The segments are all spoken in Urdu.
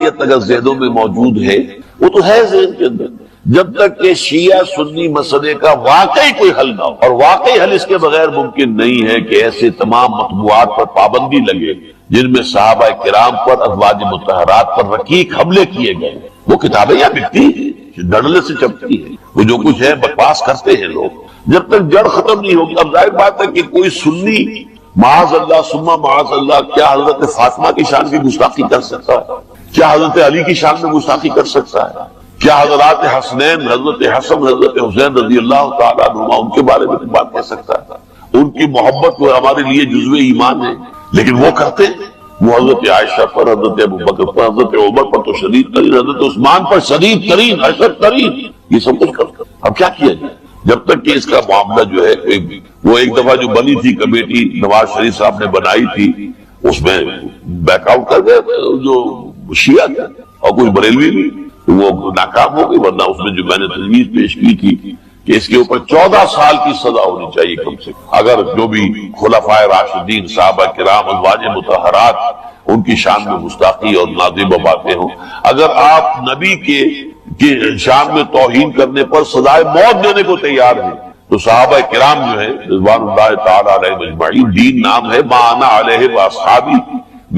اگر ذہنوں میں موجود ہے وہ تو ہے ذہن کے اندر، جب تک کہ شیعہ سنی مسئلے کا واقعی کوئی حل نہ ہو، اور واقعی حل اس کے بغیر ممکن نہیں ہے کہ ایسے تمام مطبوعات پر پابندی لگے جن میں صحابہ کرام پر، ازواج مطہرات پر رقیق حملے کیے گئے۔ وہ کتابیں یہاں بکتی ہیں، ڈرلے سے چپتی ہے، وہ جو کچھ ہے بکواس کرتے ہیں لوگ۔ جب تک جڑ ختم نہیں ہوگی، اب ظاہر بات ہے کہ کوئی سنی معاذ اللہ ثم معاذ اللہ کیا حضرت فاطمہ کی شان کی گستاخی کر سکتا ہے؟ کیا حضرت علی کی شان میں گستاخی کر سکتا ہے؟ کیا حضرات حسنین، حضرت حسن، حضرت حسین رضی اللہ تعالیٰ عنہما ان کے بارے میں بات کہہ سکتا ہے؟ ان کی محبت وہ ہمارے لیے جزو ایمان ہے، لیکن وہ کرتے ہیں۔ وہ حضرت عائشہ پر، حضرت ابوبکر پر، حضرت عمر پر تو شدید ترین، حضرت عثمان پر شدید ترین، اشد ترین، یہ سب کچھ کرتے ہیں۔ اب کیا کیا جائے؟ جب تک کہ اس کا معاملہ جو ہے، وہ ایک دفعہ جو بنی تھی کمیٹی نواز شریف صاحب نے بنائی تھی، اس میں بیک آؤٹ کر گئے جو شیعہ تھے اور کچھ بریلوی بھی، وہ ناکام ہو گئی، ورنہ اس میں جو میں نے تجویز پیش کی تھی کہ اس کے اوپر 14 سال کی سزا ہونی چاہیے کم سے کم، اگر جو بھی خلفائے راشدین، صحابہ کرام، ازواج مطہرات، ان کی شان میں گستاخی اور نازیبہ باتیں ہوں۔ اگر آپ نبی کے شان میں توہین کرنے پر سزائے موت دینے کو تیار ہیں تو صحابہ کرام جو ہے رضوان اللہ تعالی علیہم اجمعین، دین نام ہے ما انا علیہ واصحابی،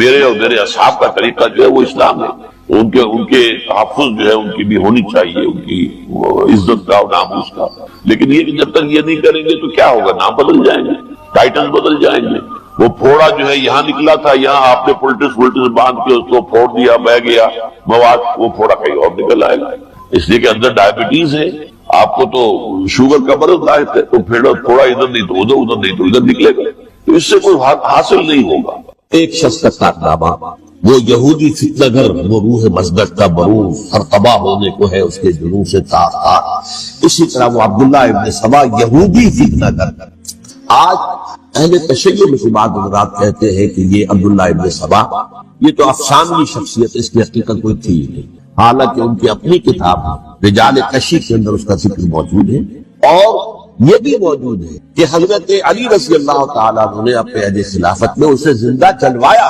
میرے اور میرے اصحاب کا طریقہ جو ہے وہ اسلام ہے۔ ان کے تحفظ جو ہے ان کی بھی ہونی چاہیے، ان کی عزت کا اور ناموس کا۔ لیکن یہ کہ جب تک یہ نہیں کریں گے تو کیا ہوگا؟ نام بدل جائیں گے، ٹائٹل بدل جائیں گے۔ وہ پھوڑا جو ہے یہاں نکلا تھا، یہاں آپ نے پولٹس باندھ کے اس کو پھوڑ دیا، بہ گیا مواد، وہ پھوڑا کہیں اور نکل آئے گا، اس لیے کہ اندر ڈائبٹیز ہے، آپ کو تو شوگر کا مرض لاحق ہے، تو پھر تھوڑا ادھر نہیں تو ادھر، ادھر نہیں تو ادھر نکلے گا، تو اس سے کوئی حاصل نہیں ہوگا۔ ایک شخص کا کارنامہ، وہ یہودی فتنہ گر، وہ روح مسجد کا بروز، ہر تباہ ہونے کو ہے اس کے جنون سے تار۔ اسی طرح وہ عبداللہ ابن سبا یہودی فتنہ گر۔ آج اہل تشیع میں سے بعض حضرات کہتے ہیں کہ یہ عبداللہ ابن سبا یہ تو افسانوی شخصیت، اس کی حقیقت کوئی تھی ہی نہیں، حالانکہ ان کی اپنی کتاب رجال کشی کے اندر اس کا ذکر موجود ہے۔ اور یہ بھی موجود ہے کہ حضرت علی رضی اللہ تعالیٰ عنہ نے اپنے عہد خلافت میں اسے زندہ چلوایا۔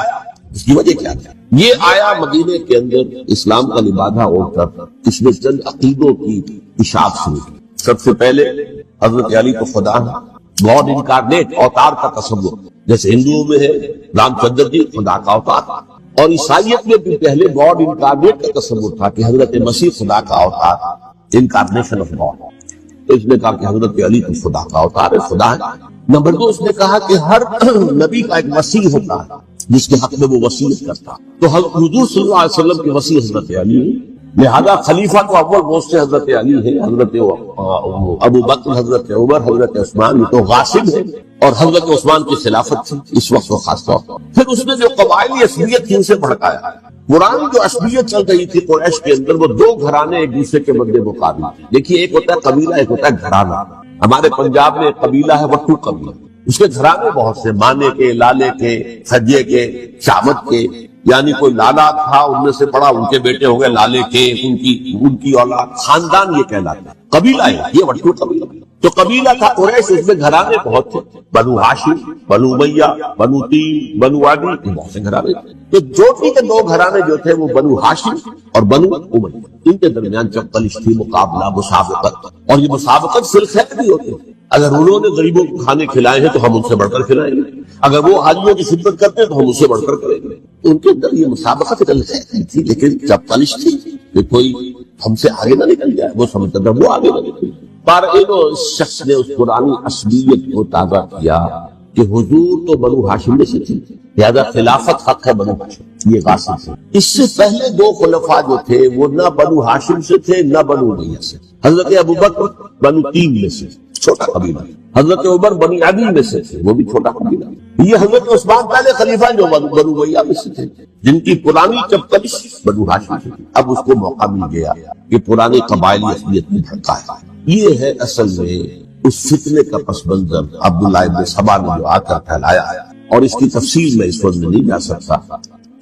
اس کی وجہ کیا تھی؟ یہ آیا مدینے کے اندر اسلام کا لبادہ اوڑھ کر، اس میں چند عقیدوں کی اشاعت شروع کی۔ سب سے پہلے حضرت علی کو خدا ہے، گاڈ انکارنیٹ، اوتار کا تصور، جیسے ہندوؤں میں ہے رام چندر جی خدا کا اوتار، اور عیسائیت میں بھی پہلے گاڈ انکارنیٹ کا تصور تھا کہ حضرت مسیح خدا کا اوتار، انکارنیشن آف گاڈ۔ تو اس نے کہا کہ حضرت علی تو خدا کا اوتار ہے، خدا ہے۔ نمبر 2، اس نے کہا کہ ہر نبی کا ایک مسیح ہوتا ہے جس کے حق میں وہ وصیت کرتا، تو حضور صلی اللہ علیہ وسلم کے وصی حضرت علی ہے، لہذا خلیفہ تو اول موت سے حضرت علی ہے، حضرت ابو بکر، حضرت عمر، حضرت عثمان، یہ تو غاصب ہے، اور حضرت عثمان کی خلافت تھی اس وقت وہ خاص طور پر۔ پھر اس نے جو قبائلی عصبیت تھی اسے بھڑکایا۔ قرآن جو عصبیت چل رہی تھی قریش کے اندر، وہ دو گھرانے ایک دوسرے کے مد مقابل تھے۔ دیکھیے، ایک ہوتا ہے قبیلہ، ایک ہوتا ہے گھرانہ۔ ہمارے پنجاب میں ایک قبیلہ ہے وٹو قبیلہ، اس کے گھرانے بہت سے، مانے کے، لالے کے، سجے کے، شامت کے، یعنی کوئی لالا تھا ان میں سے پڑا، ان کے بیٹے ہو گئے لالے کے، ان کی اولاد، خاندان یہ کہلاتا ہے۔ قبیلہ ہے یہ وٹو قبیلہ۔ تو قبیلہ تھا قریش، اس میں گھرانے بہت تھے، بنو ہاشم، بنو امیہ، بنو تیم، بنو عدی، بہت سے گھرانے تھے۔ تو چوٹی کے دو گھرانے جو تھے وہ بنو ہاشم اور بنو امیہ، ان کے درمیان چپلش تھی، مقابلہ، مسابقت، اور یہ مسابقت فی الخیر بھی ہوتی ہے۔ اگر انہوں نے غریبوں کو کھانے کھلائے ہیں تو ہم ان سے بڑھ کر کھلائیں گے، اگر وہ حاجیوں کی خدمت کرتے ہیں تو ہم ان سے بڑھ کر کریں گے۔ ان کے اندر یہ مسابقت تھی، لیکن چپلش تھی کہ کوئی ہم سے آگے نہ نکل جائے، وہ سمجھتا تھا وہ آگے نہ نکل جائے۔ پر اس شخص نے اس قرآنی عصبیت کو تازہ کیا کہ حضور تو بنو ہاشم میں سے تھی، لہذا خلافت حق ہے بنو ہاشم، یہ غاصب سے۔ اس سے پہلے دو خلفاء جو تھے وہ نہ بنو ہاشم سے تھے نہ بنو امیہ سے۔ حضرت ابوبکر بنو تیم میں سے، چھوٹا قبیلہ، حضرت عمر بنی عدی میں سے تھے، وہ بھی چھوٹا قبیلہ۔ یہ حضرت عثمان پہلے خلیفہ جو بنو امیہ میں سے تھے، جن کی پرانی چپلش بنو ہاشم سے تھی۔ اب اس کو موقع مل گیا کہ پرانی قبائلی اصلیت میں بھڑکایا۔ یہ ہے اصل میں اس فتنے کا پس منظر عبداللہ ابن سبا نے جو آ کر پھیلایا، اور اس کی تفصیل میں اس وقت میں نہیں جا سکتا،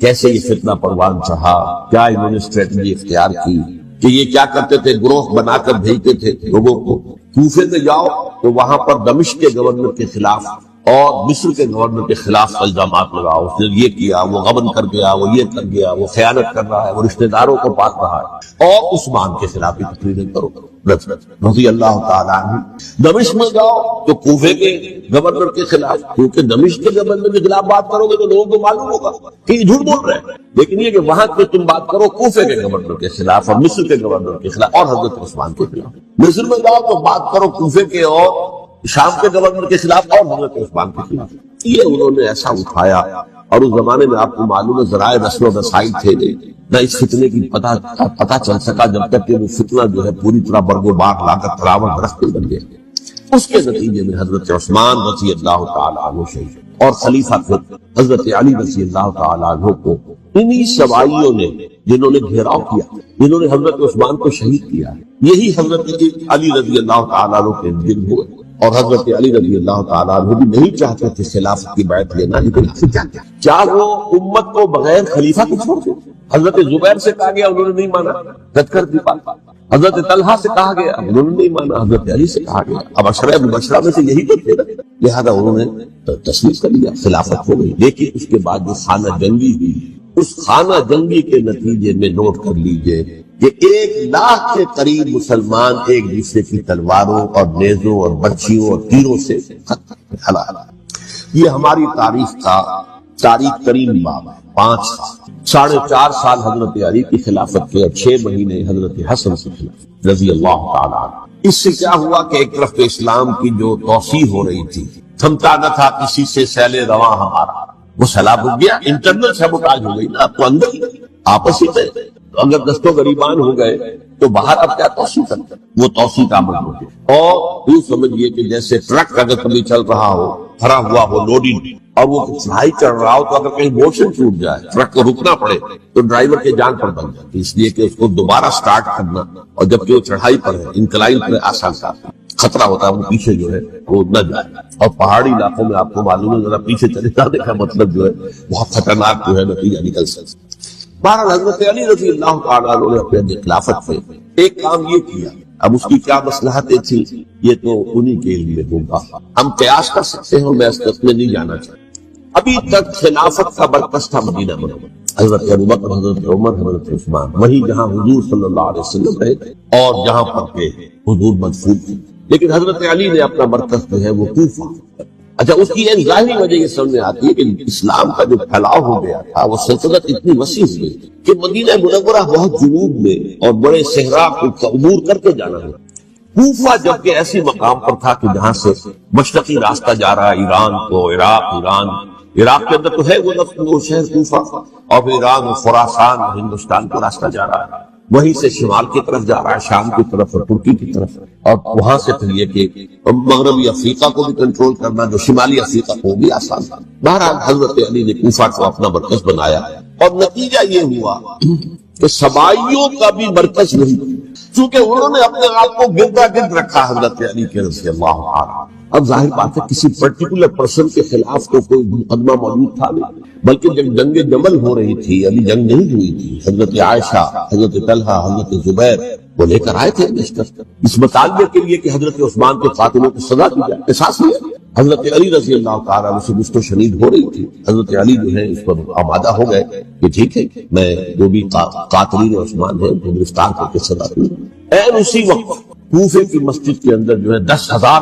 کیسے یہ فتنہ پروان چڑھا، کیا انہوں نے اسٹریٹجی اختیار کی، کہ یہ کیا کرتے تھے، گروہ بنا کر بھیجتے تھے لوگوں کو، کوفے میں جاؤ تو وہاں پر دمشق کے گورنر کے خلاف اور مصر کے گورنر کے خلاف الزامات لگاؤ، اس نے یہ کیا، وہ غبن کر گیا، وہ یہ کر گیا، وہ خیانت کر رہا ہے، وہ رشتہ داروں کو پاٹ رہا ہے، اور عثمان کے خلاف بھی تقریریں کرو رضی اللہ تعالیٰ عنہ۔ دمشق میں جاؤ تو کوفے کے گورنر کے خلاف، کیونکہ دمشق کے گورنر کے خلاف بات کرو گے تو لوگوں کو معلوم ہوگا کہ یہ جھوٹ بول رہے ہیں، لیکن یہ کہ وہاں پہ تم بات کرو کوفے کے گورنر کے خلاف اور مصر کے گورنر کے خلاف اور حضرت عثمان کے خلاف۔ مصر میں جاؤ تو بات کرو کوفے کے اور شام کے گورنر کے خلاف اور حضرت عثمان کے خلاف۔ یہ انہوں نے ایسا اٹھایا، اور اس زمانے میں آپ کو معلوم ہے ذرائع نشر و رسائی تھے نہیں، نہ اس فتنے کی پتہ چل سکا جب تک کہ وہ فتنہ جو ہے پوری طرح برگ و باغ لا کر تراور درخت بن گئے۔ اس کے نتیجے میں حضرت عثمان رضی اللہ تعالیٰ عنہ شہید، اور خلیفہ حضرت علی رضی اللہ تعالیٰ عنہ کو انہی سوائیوں نے، جنہوں نے گھیراؤ کیا، جنہوں نے حضرت عثمان کو شہید کیا، یہی حضرت علی رضی اللہ تعالیٰ عنہ کے دل ہوئے، اور حضرت علی رضی اللہ تعالیٰ عنہ بھی نہیں چاہتے تھے خلافت کی بیعت لینا، لیکن کیا وہ امت کو بغیر خلیفہ کے چھوڑ دیں؟ حضرت زبیر سے کہا گیا، انہوں نے نہیں مانا، رد کر دیا۔ حضرت طلحہ سے کہا گیا، انہوں نے نہیں مانا، حضرت علی سے کہا گیا۔ اب عشرہ مبشرہ میں سے یہی تو تھے، لہذا انہوں نے تسلیم کر لیا، خلافت ہو گئی۔ لیکن اس کے بعد جو خانہ جنگی ہوئی، اس خانہ جنگی کے نتیجے میں نوٹ کر لیجئے کہ 1,00,000 کے قریب مسلمان ایک دوسرے کی تلواروں اور نیزوں اور برچھیوں اور تیروں سے ہلاک۔ یہ ہماری تاریخ کا تاریخ ترین باب ہے۔ 5 سال، 4.5 سال حضرت علی کی خلافت کے اور 6 مہینے حضرت حسن کی خلافت رضی اللہ تعالیٰ عنہ۔ اس سے کیا ہوا کہ ایک طرف تو اسلام کی جو توسیع ہو رہی تھی، تھمتا نہ تھا کسی سے سیل رواں ہمارا، وہ سیلاب ہو گیا، انٹرنل سیبوٹاج ہو گئی نا، اب تو اندر ہی آپس ہی میں اگر دستوں غریبان ہو گئے تو باہر اب کیا توسیع کرتے، وہ توسیع کا عمل ہو گیا۔ اور یوں سمجھئے کہ جیسے ٹرک اگر کبھی چل رہا ہو، بھرا ہوا ہو لوڈنگ، اور وہ چڑھائی چڑھ رہا ہو تو اگر کہیں موشن ٹوٹ جائے، ٹرک کو رکنا پڑے تو ڈرائیور کے جان پر بن جاتی، اس لیے کہ اس کو دوبارہ سٹارٹ کرنا، اور جبکہ وہ چڑھائی پر ہے، انکلائن پر آسان کا خطرہ ہوتا ہے وہ پیچھے جو ہے وہ نہ جائے۔ اور پہاڑی علاقوں میں آپ کو معلوم ہے ذرا پیچھے چلے جانے کا مطلب جو ہے بہت خطرناک جو ہے نتیجہ نکل سکتا۔ بہرحال حضرت علی رضی اللہ تعالیٰ عنہ نے اپنے خلافت میں ایک کام یہ کیا، اب اس کی کیا مصلحتیں تھیں یہ تو انہی کے علم میں ہوگا، ہم قیاس کر سکتے ہیں اور میں اس میں نہیں جانا چاہتا۔ ابھی تک خلافت کا مرکز تھا مدینہ منورہ، حضرت ابوبکر، حضرت عمر، حضرت عثمان، وہی جہاں حضور صلی اللہ علیہ وسلم رہے اور جہاں پر کے حضور مدفون تھے، لیکن حضرت علی نے اپنا مرکز جو ہے وہ کوفہ۔ اچھا، اس کی ایک ظاہری وجہ یہ سمجھ میں آتی ہے کہ اسلام کا جو پھیلاؤ ہو گیا تھا، وہ سلطنت اتنی وسیع ہوئی کہ مدینہ منورہ بہت جنوب میں اور بڑے صحرا کو عبور کر کے جانا ہے۔ کوفہ جبکہ ایسی مقام پر تھا کہ جہاں سے مشرقی راستہ جا رہا ہے ایران کو، عراق کے اندر تو ہے وہ شہر کوفہ، اور پھر ایران و خراسان اور ہندوستان کو راستہ جا رہا ہے، وہیں سے شمال کی طرف جا رہا ہے، شام کی طرف اور ترکی کی طرف، اور وہاں سے پھر یہ کہ مغربی افریقہ کو بھی کنٹرول کرنا، جو شمالی افریقہ کو بھی آسان تھا۔ بہرحال حضرت علی نے کوفہ کو اپنا مرکز بنایا، اور نتیجہ یہ ہوا کہ سبائیوں کا بھی مرکز نہیں، چونکہ انہوں نے اپنے آپ کو گردا گرد رکھا حضرت علی کے رضی اللہ عنہ۔ اب ظاہر بات ہے کسی پرٹیکولر پرسن کے خلاف تو کوئی مقدمہ موجود تھا نہیں، بلکہ جب جنگ جمل ہو رہی تھی، ابھی جنگ نہیں ہوئی تھی، حضرت عائشہ، حضرت طلحہ، حضرت زبیر وہ لے کر آئے تھے اس مطالبے کے لیے کہ حضرت عثمان کے قاتلوں کو سزا دی جائے، قصاص لیا۔ حضرت علی رضی اللہ تعالیٰ عنہ سے گفت و شنید ہو رہی تھی، حضرت علی جو ہے اس پر آمادہ ہو گئے کہ ٹھیک ہے، میں جو بھی قاتلین عثمان ہیں ان کو گرفتار کر کے سزا دوں۔ اسی وقت کوفے کی مسجد کے اندر جو ہے 10,000